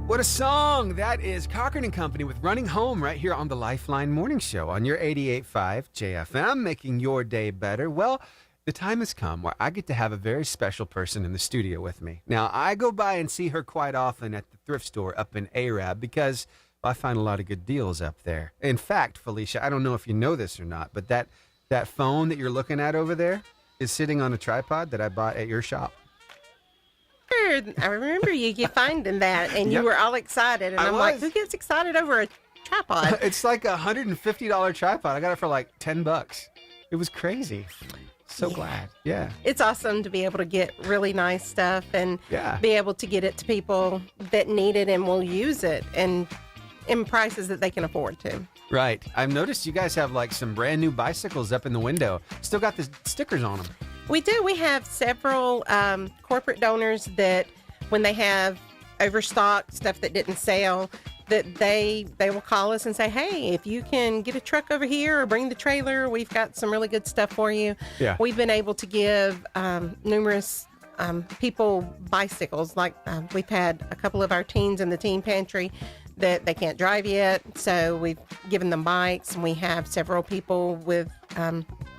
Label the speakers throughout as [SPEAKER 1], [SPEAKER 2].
[SPEAKER 1] What a song! That is Cochran and Company with Running Home right here on the Lifeline Morning Show on your 88.5 JFM, making your day better. Well, the time has come where I get to have a very special person in the studio with me. Now, I go by and see her quite often at the thrift store up in Arab because I find a lot of good deals up there. In fact, Felicia, I don't know if you know this or not, but that phone that you're looking at over there is sitting on a tripod that I bought at your shop.
[SPEAKER 2] I remember you finding that, and you were all excited. And I'm like, who gets excited over a tripod?
[SPEAKER 1] It's like a $150 tripod. I got it for like $10. It was crazy. So glad. Yeah.
[SPEAKER 2] It's awesome to be able to get really nice stuff and be able to get it to people that need it and will use it and in prices that they can afford to.
[SPEAKER 1] Right. I've noticed you guys have like some brand new bicycles up in the window. Still got the stickers on them.
[SPEAKER 2] We do. We have several corporate donors that when they have overstock stuff that didn't sell, that they will call us and say, hey, if you can get a truck over here or bring the trailer, we've got some really good stuff for you.
[SPEAKER 1] Yeah.
[SPEAKER 2] We've been able to give numerous people bicycles. Like we've had a couple of our teens in the teen pantry that they can't drive yet, so we've given them bikes, and we have several people with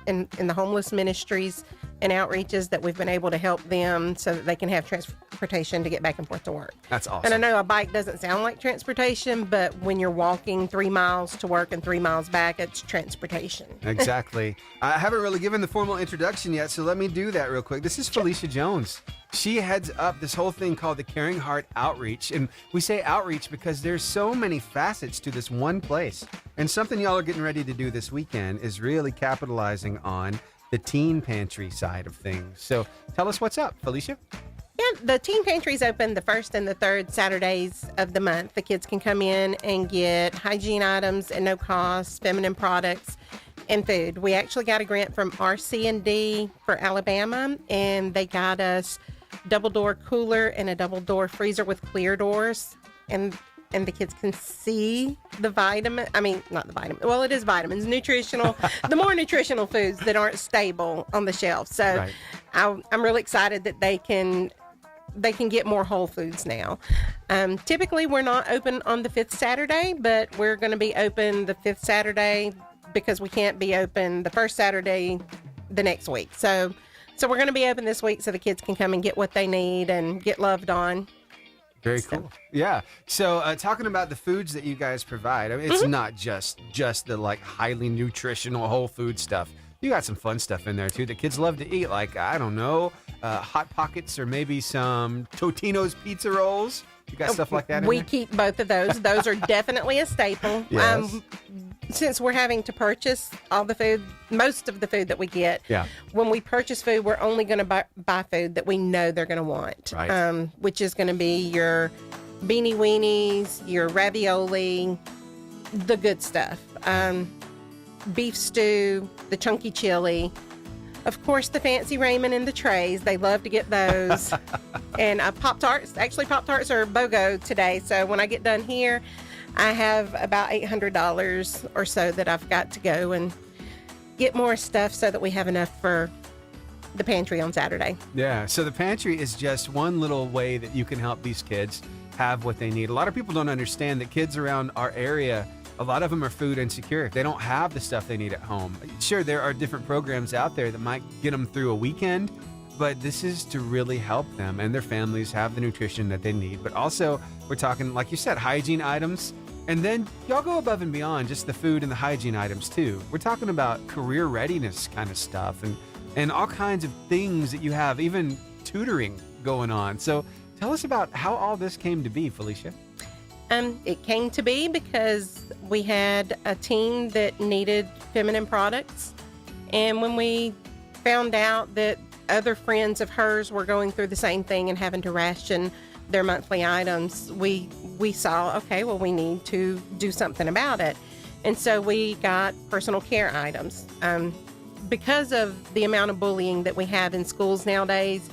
[SPEAKER 2] in the homeless ministries and outreaches that we've been able to help them so that they can have transportation to get back and forth to work.
[SPEAKER 1] That's awesome.
[SPEAKER 2] And I know a bike doesn't sound like transportation, but when you're walking 3 miles to work and 3 miles back, it's transportation.
[SPEAKER 1] Exactly. I haven't really given the formal introduction yet, so let me do that real quick. This is Felicia Jones. She heads up this whole thing called the Caring Heart Outreach. And we say outreach because there's so many facets to this one place. And something y'all are getting ready to do this weekend is really capitalizing on the teen pantry side of things. So tell us what's up, Felicia.
[SPEAKER 2] Yeah, the teen pantry is open the first and the third Saturdays of the month. The kids can come in and get hygiene items at no cost, feminine products, and food. We actually got a grant from RC&D for Alabama, and they got us double door cooler and a double door freezer with clear doors, and the kids can see the well, it is vitamins, nutritional, the more nutritional foods that aren't stable on the shelf. So
[SPEAKER 1] Right.
[SPEAKER 2] I'm really excited that they can get more whole foods now. Typically, we're not open on the 5th Saturday, but we're going to be open the 5th Saturday because we can't be open the first Saturday the next week. So we're going to be open this week so the kids can come and get what they need and get loved on.
[SPEAKER 1] Very cool. Yeah. So talking about the foods that you guys provide, I mean, it's not just the like highly nutritional whole food stuff. You got some fun stuff in there too that kids love to eat, like, I don't know, Hot Pockets or maybe some Totino's pizza rolls. You got stuff like that in
[SPEAKER 2] We
[SPEAKER 1] there?
[SPEAKER 2] keep both of those. Those are definitely a staple.
[SPEAKER 1] Yes.
[SPEAKER 2] Since we're having to purchase all the food, most of the food that we get, when we purchase food, we're only going to buy food that we know they're going to want,
[SPEAKER 1] Right.
[SPEAKER 2] Which is going to be your beanie weenies, your ravioli, the good stuff, beef stew, the chunky chili, of course, the fancy ramen in the trays. They love to get those. And Pop-Tarts. Actually, Pop-Tarts are BOGO today. So when I get done here, I have about $800 or so that I've got to go and get more stuff so that we have enough for the pantry on Saturday.
[SPEAKER 1] Yeah. So the pantry is just one little way that you can help these kids have what they need. A lot of people don't understand that kids around our area, a lot of them are food insecure. They don't have the stuff they need at home. Sure, there are different programs out there that might get them through a weekend, but this is to really help them and their families have the nutrition that they need. But also, we're talking, like you said, hygiene items. And then y'all go above and beyond just the food and the hygiene items too. We're talking about career readiness kind of stuff and all kinds of things that you have, even tutoring going on. So tell us about how all this came to be, Felicia.
[SPEAKER 2] It came to be because we had a team that needed feminine products. And when we found out that other friends of hers were going through the same thing and having to ration their monthly items, we saw, okay, well, we need to do something about it. And so we got personal care items. Because of the amount of bullying that we have in schools nowadays,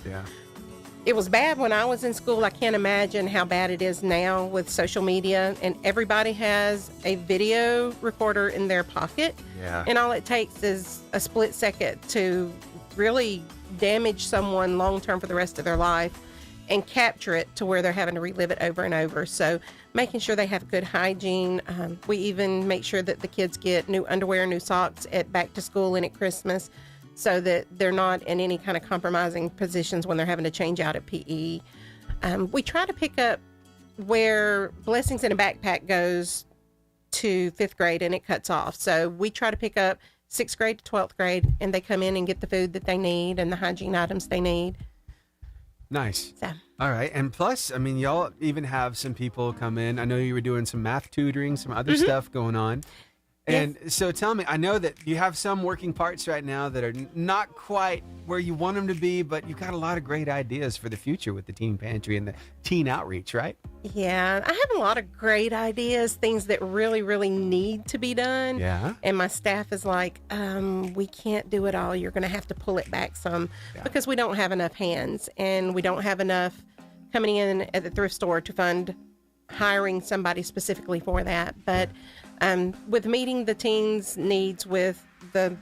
[SPEAKER 2] it was bad when I was in school. I can't imagine how bad it is now with social media, and everybody has a video recorder in their pocket. And all it takes is a split second to really damage someone long term for the rest of their life. and capture it to where they're having to relive it over and over. So making sure they have good hygiene. We even make sure that the kids get new underwear, new socks at back to school and at Christmas, so that they're not in any kind of compromising positions when they're having to change out at PE. We try to pick up where Blessings in a Backpack goes to 5th grade and it cuts off. So we try to pick up 6th grade to 12th grade, and they come in and get the food that they need and the hygiene items they need.
[SPEAKER 1] Nice.
[SPEAKER 2] So.
[SPEAKER 1] All right. And plus, I mean, y'all even have some people come in. I know you were doing some math tutoring, some other stuff going on. And so tell me, I know that you have some working parts right now that are not quite where you want them to be, but you've got a lot of great ideas for the future with the Teen Pantry and the teen outreach, right?
[SPEAKER 2] Yeah, I have a lot of great ideas, things that really, really need to be done.
[SPEAKER 1] Yeah.
[SPEAKER 2] And my staff is like, we can't do it all. You're going to have to pull it back some because we don't have enough hands, and we don't have enough coming in at the thrift store to fund hiring somebody specifically for that. But with meeting the teens' needs with the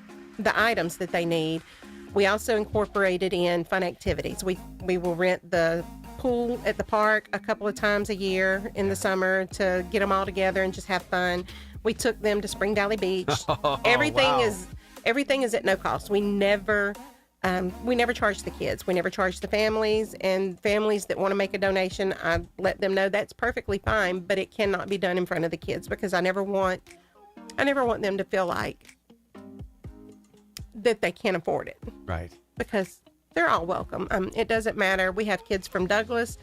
[SPEAKER 2] items that they need, we also incorporated in fun activities. We will rent the pool at the park a couple of times a year in the summer to get them all together and just have fun. We took them to Spring Valley Beach. Everything is at no cost. We never charge the kids. We never charge the families, and families that want to make a donation, I let them know that's perfectly fine, but it cannot be done in front of the kids, because I never want them to feel like that they can't afford it.
[SPEAKER 1] Right.
[SPEAKER 2] Because they're all welcome. It doesn't matter. We have kids from Douglas,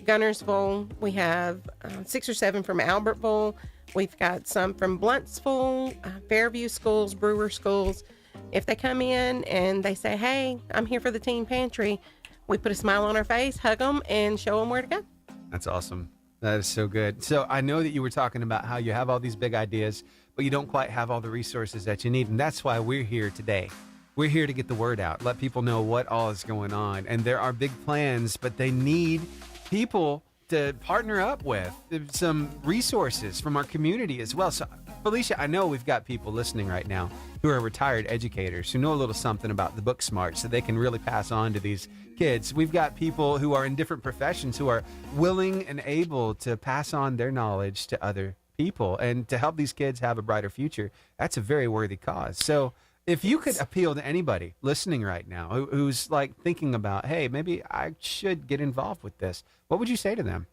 [SPEAKER 2] Gunnersville. We have 6 or 7 from Albertville. We've got some from Bluntsville, Fairview schools, Brewer schools. If they come in and they say, hey, I'm here for the Teen Pantry, we put a smile on our face, hug them, and show them where to go.
[SPEAKER 1] That's awesome. That is so good. So I know that you were talking about how you have all these big ideas, but you don't quite have all the resources that you need. And that's why we're here today. We're here to get the word out, let people know what all is going on. And there are big plans, but they need people to partner up with, some resources from our community as well. So, Felicia, I know we've got people listening right now who are retired educators who know a little something about the book smart, so they can really pass on to these kids. We've got people who are in different professions who are willing and able to pass on their knowledge to other people and to help these kids have a brighter future. That's a very worthy cause. So if you could appeal to anybody listening right now who's like thinking about, hey, maybe I should get involved with this, what would you say to them?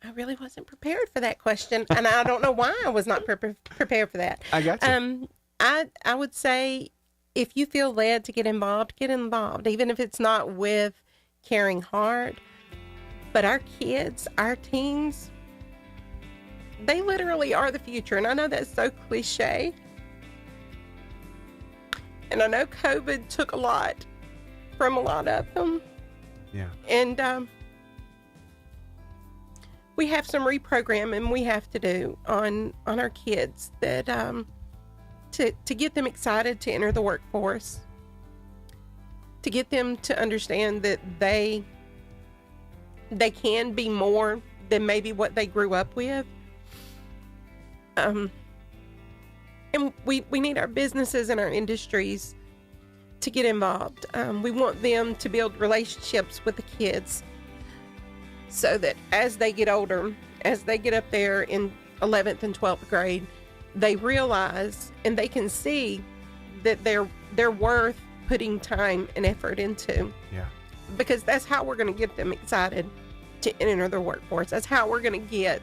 [SPEAKER 2] I really wasn't prepared for that question, and I don't know why I was not prepared for that.
[SPEAKER 1] I got you.
[SPEAKER 2] I would say, if you feel led to get involved, even if it's not with Caring Heart. But our kids, our teens, they literally are the future, and I know that's so cliche. And I know COVID took a lot from a lot of them.
[SPEAKER 1] Yeah.
[SPEAKER 2] And we have some reprogramming we have to do on our kids that to get them excited to enter the workforce, to get them to understand that they can be more than maybe what they grew up with. And we need our businesses and our industries to get involved. We want them to build relationships with the kids so that as they get older, as they get up there in 11th and 12th grade, they realize and they can see that they're worth putting time and effort into.
[SPEAKER 1] Yeah.
[SPEAKER 2] Because that's how we're going to get them excited to enter the workforce. That's how we're going to get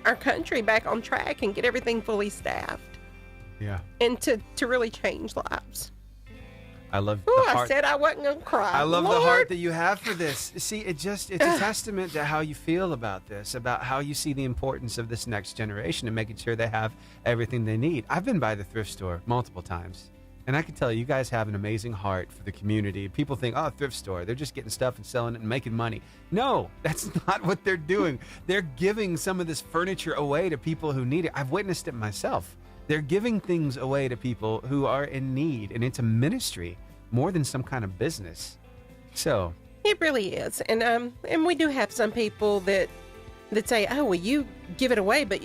[SPEAKER 2] our country back on track and get everything fully staffed.
[SPEAKER 1] Yeah. And
[SPEAKER 2] to really change lives.
[SPEAKER 1] I love
[SPEAKER 2] Ooh,
[SPEAKER 1] the heart.
[SPEAKER 2] I said I wasn't going to cry.
[SPEAKER 1] I love
[SPEAKER 2] Lord.
[SPEAKER 1] the heart that you have for this. See, it's a testament to how you feel about this, about how you see the importance of this next generation and making sure they have everything they need. I've been by the thrift store multiple times, and I can tell you guys have an amazing heart for the community. People think, oh, thrift store, they're just getting stuff and selling it and making money. No, that's not what they're doing. They're giving some of this furniture away to people who need it. I've witnessed it myself. They're giving things away to people who are in need, and it's a ministry more than some kind of business. So
[SPEAKER 2] it really is. And we do have some people that say, oh, well, you give it away, but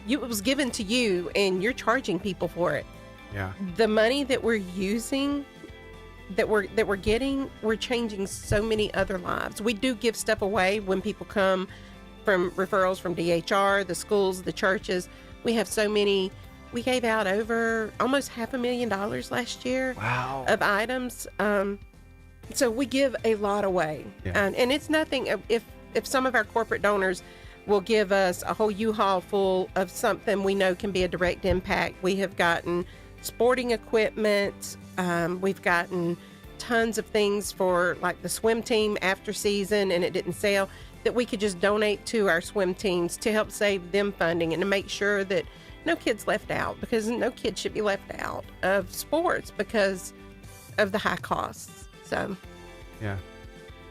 [SPEAKER 2] it was given to you and you're charging people for it.
[SPEAKER 1] Yeah.
[SPEAKER 2] The money that we're using that we're getting, we're changing so many other lives. We do give stuff away when people come from referrals from DHR, the schools, the churches. We have so many. We gave out over almost $500,000 last year.
[SPEAKER 1] Wow.
[SPEAKER 2] Of items. So we give a lot away.
[SPEAKER 1] Yeah.
[SPEAKER 2] And it's nothing. If some of our corporate donors will give us a whole U-Haul full of something we know can be a direct impact. We have gotten sporting equipment. We've gotten tons of things for like the swim team after season, and it didn't sell, that we could just donate to our swim teams to help save them funding and to make sure that no kid's left out, because no kid should be left out of sports because of the high costs. So,
[SPEAKER 1] yeah.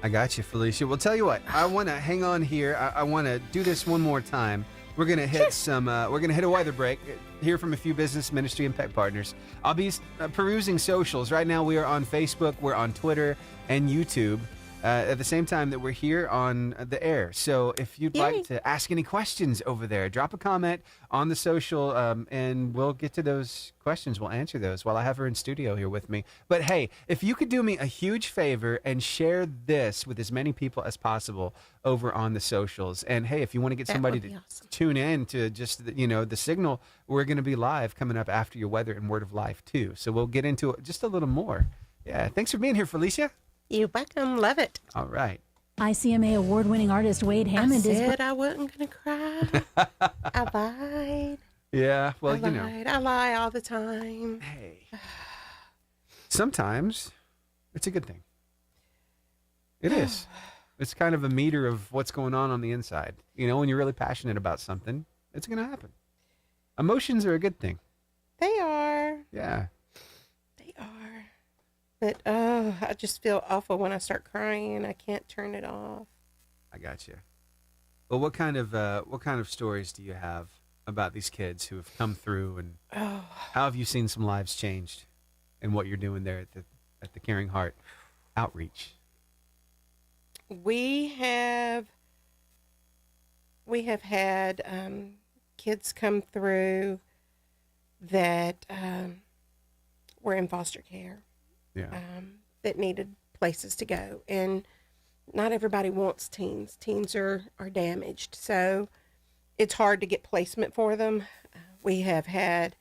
[SPEAKER 1] I got you, Felicia. Well, tell you what, I want to hang on here. I want to do this one more time. We're going to hit we're going to hit a weather break, hear from a few business, ministry, and pet partners. I'll be perusing socials. Right now, we are on Facebook, we're on Twitter, and YouTube at the same time that we're here on the air. So if you'd like to ask any questions over there, drop a comment on the social, and we'll get to those questions. We'll answer those while I have her in studio here with me. But hey, if you could do me a huge favor and share this with as many people as possible over on the socials. And hey, if you want to get somebody to tune in to just, the signal, we're going to be live coming up after your weather and word of life too. So we'll get into it just a little more. Yeah. Thanks for being here, Felicia.
[SPEAKER 2] You're welcome. Love it.
[SPEAKER 1] All right.
[SPEAKER 3] ICMA award-winning artist Wade Hammond
[SPEAKER 2] I said I wasn't going to cry. I lied.
[SPEAKER 1] Yeah, well,
[SPEAKER 2] I lie all the time.
[SPEAKER 1] Hey. Sometimes it's a good thing. It is. It's kind of a meter of what's going on the inside. When you're really passionate about something, it's going to happen. Emotions are a good thing.
[SPEAKER 2] They are.
[SPEAKER 1] Yeah.
[SPEAKER 2] They are. But, I just feel awful when I start crying. I can't turn it off.
[SPEAKER 1] I got you. Well, what kind of stories do you have about these kids who have come through, and how have you seen some lives changed in what you're doing there at the Caring Heart outreach?
[SPEAKER 2] We have had kids come through that were in foster care.
[SPEAKER 1] Yeah.
[SPEAKER 2] That needed places to go. And not everybody wants teens. Teens are damaged. So it's hard to get placement for them. We have had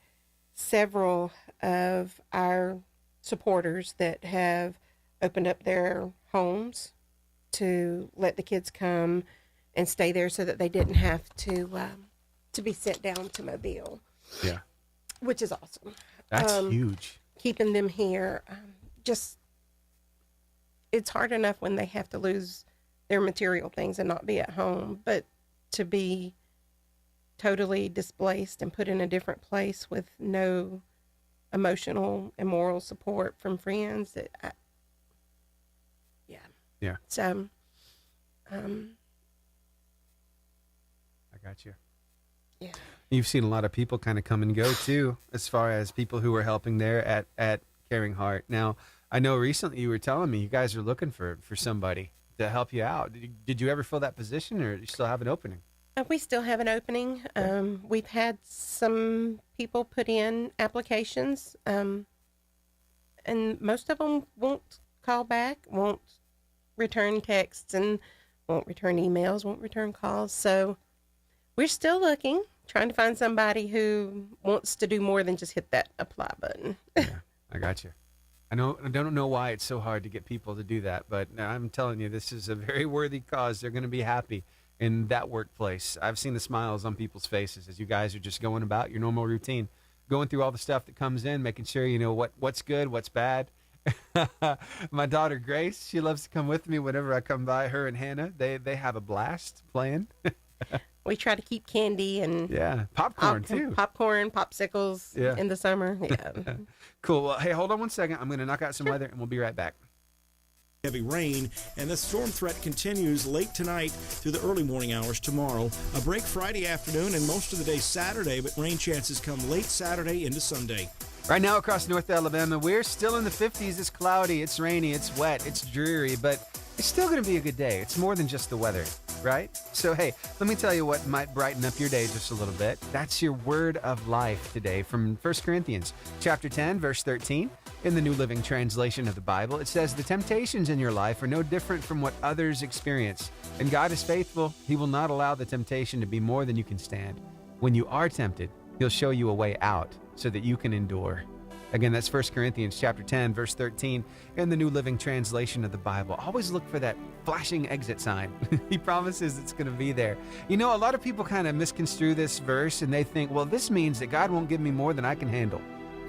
[SPEAKER 2] several of our supporters that have opened up their homes to let the kids come and stay there so that they didn't have to be sent down to Mobile.
[SPEAKER 1] Yeah.
[SPEAKER 2] Which is awesome.
[SPEAKER 1] That's huge.
[SPEAKER 2] Keeping them here. It's hard enough when they have to lose their material things and not be at home, but to be totally displaced and put in a different place with no emotional and moral support from friends,
[SPEAKER 1] Yeah.
[SPEAKER 2] So,
[SPEAKER 1] I got you.
[SPEAKER 2] Yeah.
[SPEAKER 1] You've seen a lot of people kind of come and go too, as far as people who were helping there at Caring Heart. Now, I know recently you were telling me you guys are looking for somebody to help you out. Did you ever fill that position, or do you still have an opening?
[SPEAKER 2] We still have an opening. We've had some people put in applications, and most of them won't call back, won't return texts, and won't return emails, won't return calls. So we're still looking, trying to find somebody who wants to do more than just hit that apply button.
[SPEAKER 1] Yeah, I got you. I don't know why it's so hard to get people to do that, but I'm telling you, this is a very worthy cause. They're going to be happy in that workplace. I've seen the smiles on people's faces as you guys are just going about your normal routine, going through all the stuff that comes in, making sure you know what's good, what's bad. My daughter Grace, she loves to come with me whenever I come by. Her and Hannah, they have a blast playing.
[SPEAKER 2] We try to keep candy and
[SPEAKER 1] popcorn too.
[SPEAKER 2] Popcorn, popsicles in the summer. Yeah.
[SPEAKER 1] Cool. Well, hey, hold on one second. I'm going to knock out some weather and we'll be right back.
[SPEAKER 4] Heavy rain, and the storm threat continues late tonight through the early morning hours tomorrow. A break Friday afternoon and most of the day Saturday, but rain chances come late Saturday into Sunday.
[SPEAKER 1] Right now across North Alabama, we're still in the 50s. It's cloudy, it's rainy, it's wet, it's dreary, but it's still going to be a good day. It's more than just the weather. right? So, hey, let me tell you what might brighten up your day just a little bit. That's your word of life today from 1 Corinthians chapter 10, verse 13. In the New Living Translation of the Bible, it says, "The temptations in your life are no different from what others experience. And God is faithful. He will not allow the temptation to be more than you can stand. When you are tempted, He'll show you a way out so that you can endure." Again, that's 1 Corinthians chapter 10, verse 13 in the New Living Translation of the Bible. Always look for that flashing exit sign. He promises it's going to be there. You know, a lot of people kind of misconstrue this verse and they think, well, this means that God won't give me more than I can handle.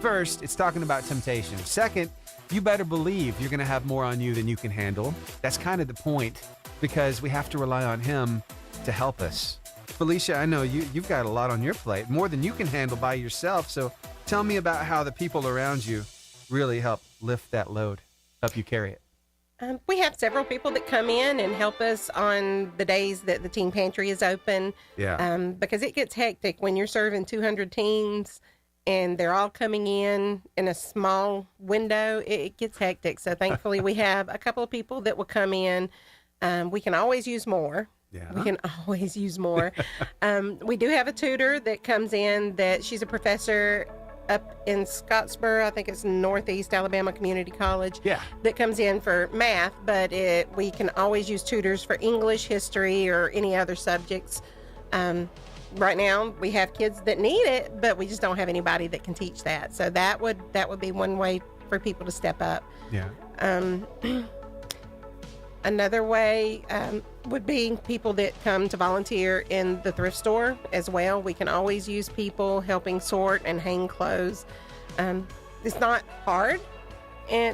[SPEAKER 1] First, it's talking about temptation. Second, you better believe you're going to have more on you than you can handle. That's kind of the point, because we have to rely on Him to help us. Felicia, I know you've got a lot on your plate, more than you can handle by yourself. So tell me about how the people around you really help lift that load, help you carry it.
[SPEAKER 2] We have several people that come in and help us on the days that the teen pantry is open.
[SPEAKER 1] Yeah.
[SPEAKER 2] Because it gets hectic when you're serving 200 teens and they're all coming in a small window. It gets hectic. So thankfully we have a couple of people that will come in. We can always use more.
[SPEAKER 1] Yeah.
[SPEAKER 2] We can always use more. We do have a tutor that comes in that she's a professor up in Scottsboro. I think it's Northeast Alabama Community College.
[SPEAKER 1] Yeah.
[SPEAKER 2] That comes in for math, but we can always use tutors for English, history, or any other subjects. Right now, we have kids that need it, but we just don't have anybody that can teach that. So that would be one way for people to step up.
[SPEAKER 1] Yeah.
[SPEAKER 2] Another way would be people that come to volunteer in the thrift store as well. We can always use people helping sort and hang clothes. It's not hard,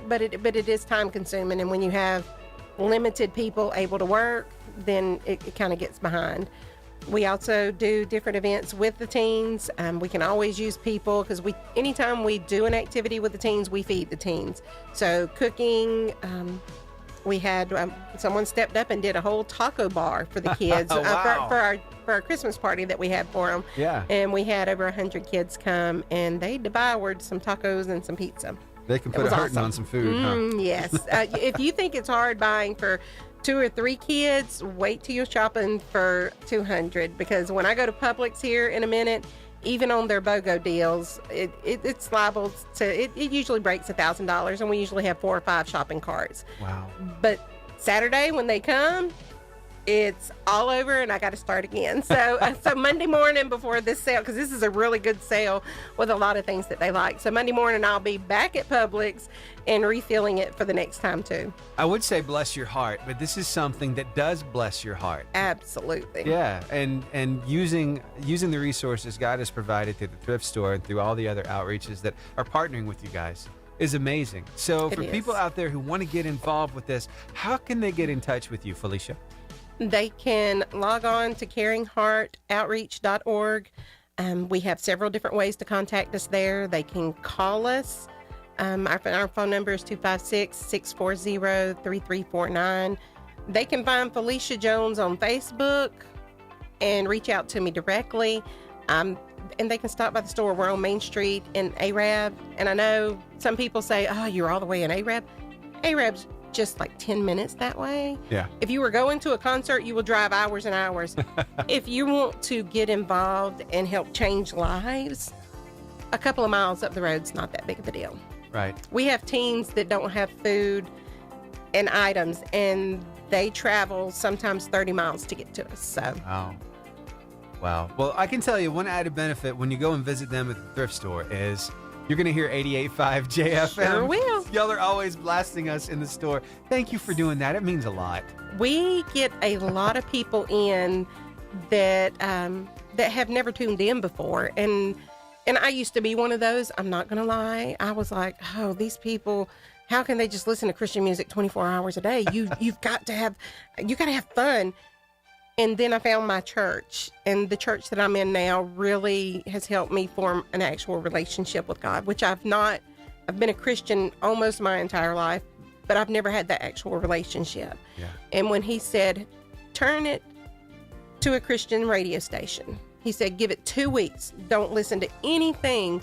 [SPEAKER 2] but it is time consuming. And when you have limited people able to work, then it kind of gets behind. We also do different events with the teens. We can always use people because anytime we do an activity with the teens, we feed the teens. So cooking. We had someone stepped up and did a whole taco bar for the kids
[SPEAKER 1] Wow.
[SPEAKER 2] for our Christmas party that we had for them.
[SPEAKER 1] Yeah.
[SPEAKER 2] And we had over 100 kids come, and they devoured some tacos and some pizza.
[SPEAKER 1] They can put a hurting on some food, huh?
[SPEAKER 2] Yes. If you think it's hard buying for 2 or 3 kids, wait till you're shopping for 200, because when I go to Publix here in a minute, even on their BOGO deals, it's liable to, it usually breaks $1,000, and we usually have 4 or 5 shopping carts.
[SPEAKER 1] Wow.
[SPEAKER 2] But Saturday when they come, it's all over and I got to start again. So Monday morning before this sale, because this is a really good sale with a lot of things that they like. So Monday morning I'll be back at Publix and refilling it for the next time too.
[SPEAKER 1] I would say bless your heart, but this is something that does bless your heart.
[SPEAKER 2] Absolutely.
[SPEAKER 1] Yeah, and using the resources God has provided through the thrift store and through all the other outreaches that are partnering with you guys is amazing. So for people out there who want to get involved with this, how can they get in touch with you, Felicia?
[SPEAKER 2] They can log on to caringheartoutreach.org. We have several different ways to contact us there. They can call us. Our phone number is 256-640-3349. They can find Felicia Jones on Facebook and reach out to me directly. And they can stop by the store. We're on Main Street in Arab. And I know some people say, oh, you're all the way in Arab. Arab's just like 10 minutes that way.
[SPEAKER 1] Yeah.
[SPEAKER 2] If you were going to a concert, you will drive hours and hours. If you want to get involved and help change lives, a couple of miles up the road's not that big of a deal.
[SPEAKER 1] Right.
[SPEAKER 2] We have teens that don't have food and items, and they travel sometimes 30 miles to get to us. So.
[SPEAKER 1] Wow. Well, I can tell you one added benefit when you go and visit them at the thrift store is you're going to hear 88.5 JFM.
[SPEAKER 2] Sure will.
[SPEAKER 1] Y'all are always blasting us in the store. Thank you for doing that. It means a lot.
[SPEAKER 2] We get a lot of people in that have never tuned in before. And I used to be one of those. I'm not going to lie. I was like, oh, these people, how can they just listen to Christian music 24 hours a day? You've got to have fun. And then I found my church, and the church that I'm in now really has helped me form an actual relationship with God, which I've been a Christian almost my entire life, but I've never had that actual relationship.
[SPEAKER 1] Yeah.
[SPEAKER 2] And when he said, turn it to a Christian radio station, he said, give it 2 weeks. Don't listen to anything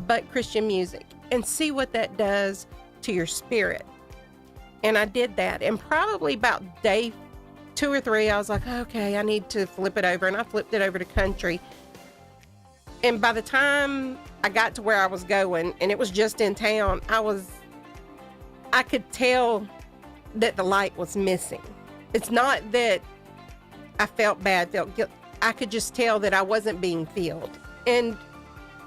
[SPEAKER 2] but Christian music and see what that does to your spirit. And I did that. And probably about day 2 or 3, I was like, okay, I need to flip it over. And I flipped it over to country. And by the time I got to where I was going, and it was just in town, I could tell that the light was missing. It's not that I felt bad, felt guilt. I could just tell that I wasn't being filled. And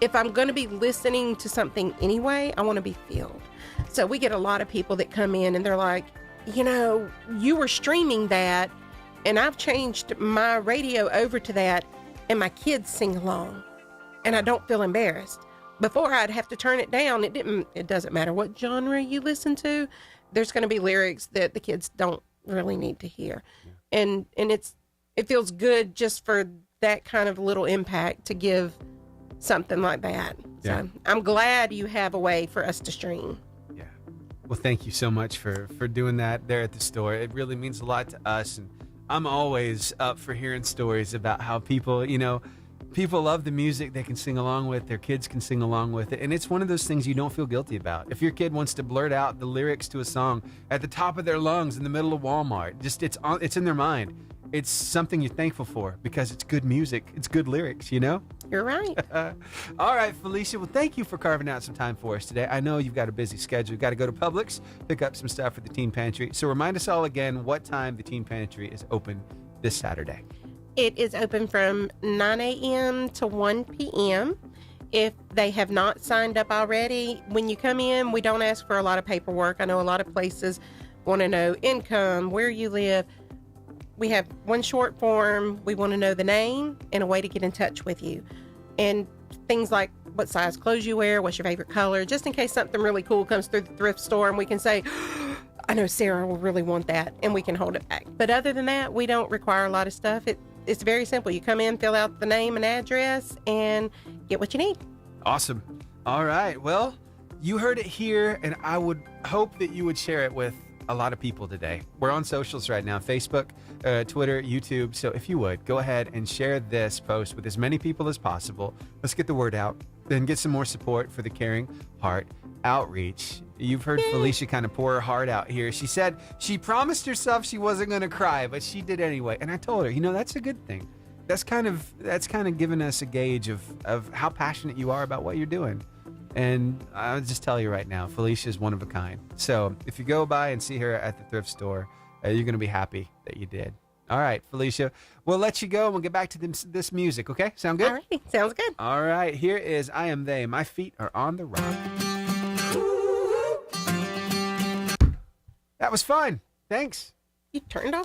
[SPEAKER 2] if I'm going to be listening to something anyway, I want to be filled. So we get a lot of people that come in and they're like, you were streaming that, and I've changed my radio over to that, and my kids sing along, and I don't feel embarrassed. Before, I'd have to turn it down. It doesn't matter what genre you listen to. There's going to be lyrics that the kids don't really need to hear. Yeah. And it feels good just for that kind of little impact to give something like that. Yeah. So I'm glad you have a way for us to stream.
[SPEAKER 1] Yeah. Well, thank you so much for doing that there at the store. It really means a lot to us. And I'm always up for hearing stories about how people love the music they can sing along with, their kids can sing along with it. And it's one of those things you don't feel guilty about. If your kid wants to blurt out the lyrics to a song at the top of their lungs in the middle of Walmart, it's in their mind. It's something you're thankful for because it's good music. It's good lyrics,
[SPEAKER 2] You're right.
[SPEAKER 1] All right, Felicia. Well, thank you for carving out some time for us today. I know you've got a busy schedule. You've got to go to Publix, pick up some stuff for the Teen Pantry. So remind us all again what time the Teen Pantry is open this Saturday.
[SPEAKER 2] It is open from 9 a.m. to 1 p.m. If they have not signed up already, when you come in, we don't ask for a lot of paperwork. I know a lot of places want to know income, where you live. We have one short form. We want to know the name and a way to get in touch with you. And things like what size clothes you wear, what's your favorite color, just in case something really cool comes through the thrift store and we can say, I know Sarah will really want that, and we can hold it back. But other than that, we don't require a lot of stuff. It's very simple. You come in, fill out the name and address, and get what you need.
[SPEAKER 1] Awesome. All right. Well, you heard it here, and I would hope that you would share it with a lot of people today. We're on socials right now, Facebook, Twitter, YouTube. So if you would, go ahead and share this post with as many people as possible. Let's get the word out and get some more support for the Caring Heart Outreach. You've heard Felicia kind of pour her heart out here. She said she promised herself she wasn't going to cry, but she did anyway. And I told her, that's a good thing. That's kind of given us a gauge of how passionate you are about what you're doing. And I'll just tell you right now, Felicia is one of a kind. So if you go by and see her at the thrift store, you're going to be happy that you did. All right, Felicia, we'll let you go and we'll get back to this music, okay? Sound good?
[SPEAKER 2] All right, sounds good.
[SPEAKER 1] All right, here is I Am They. My feet are on the rock. That was fun. Thanks.
[SPEAKER 2] You turned off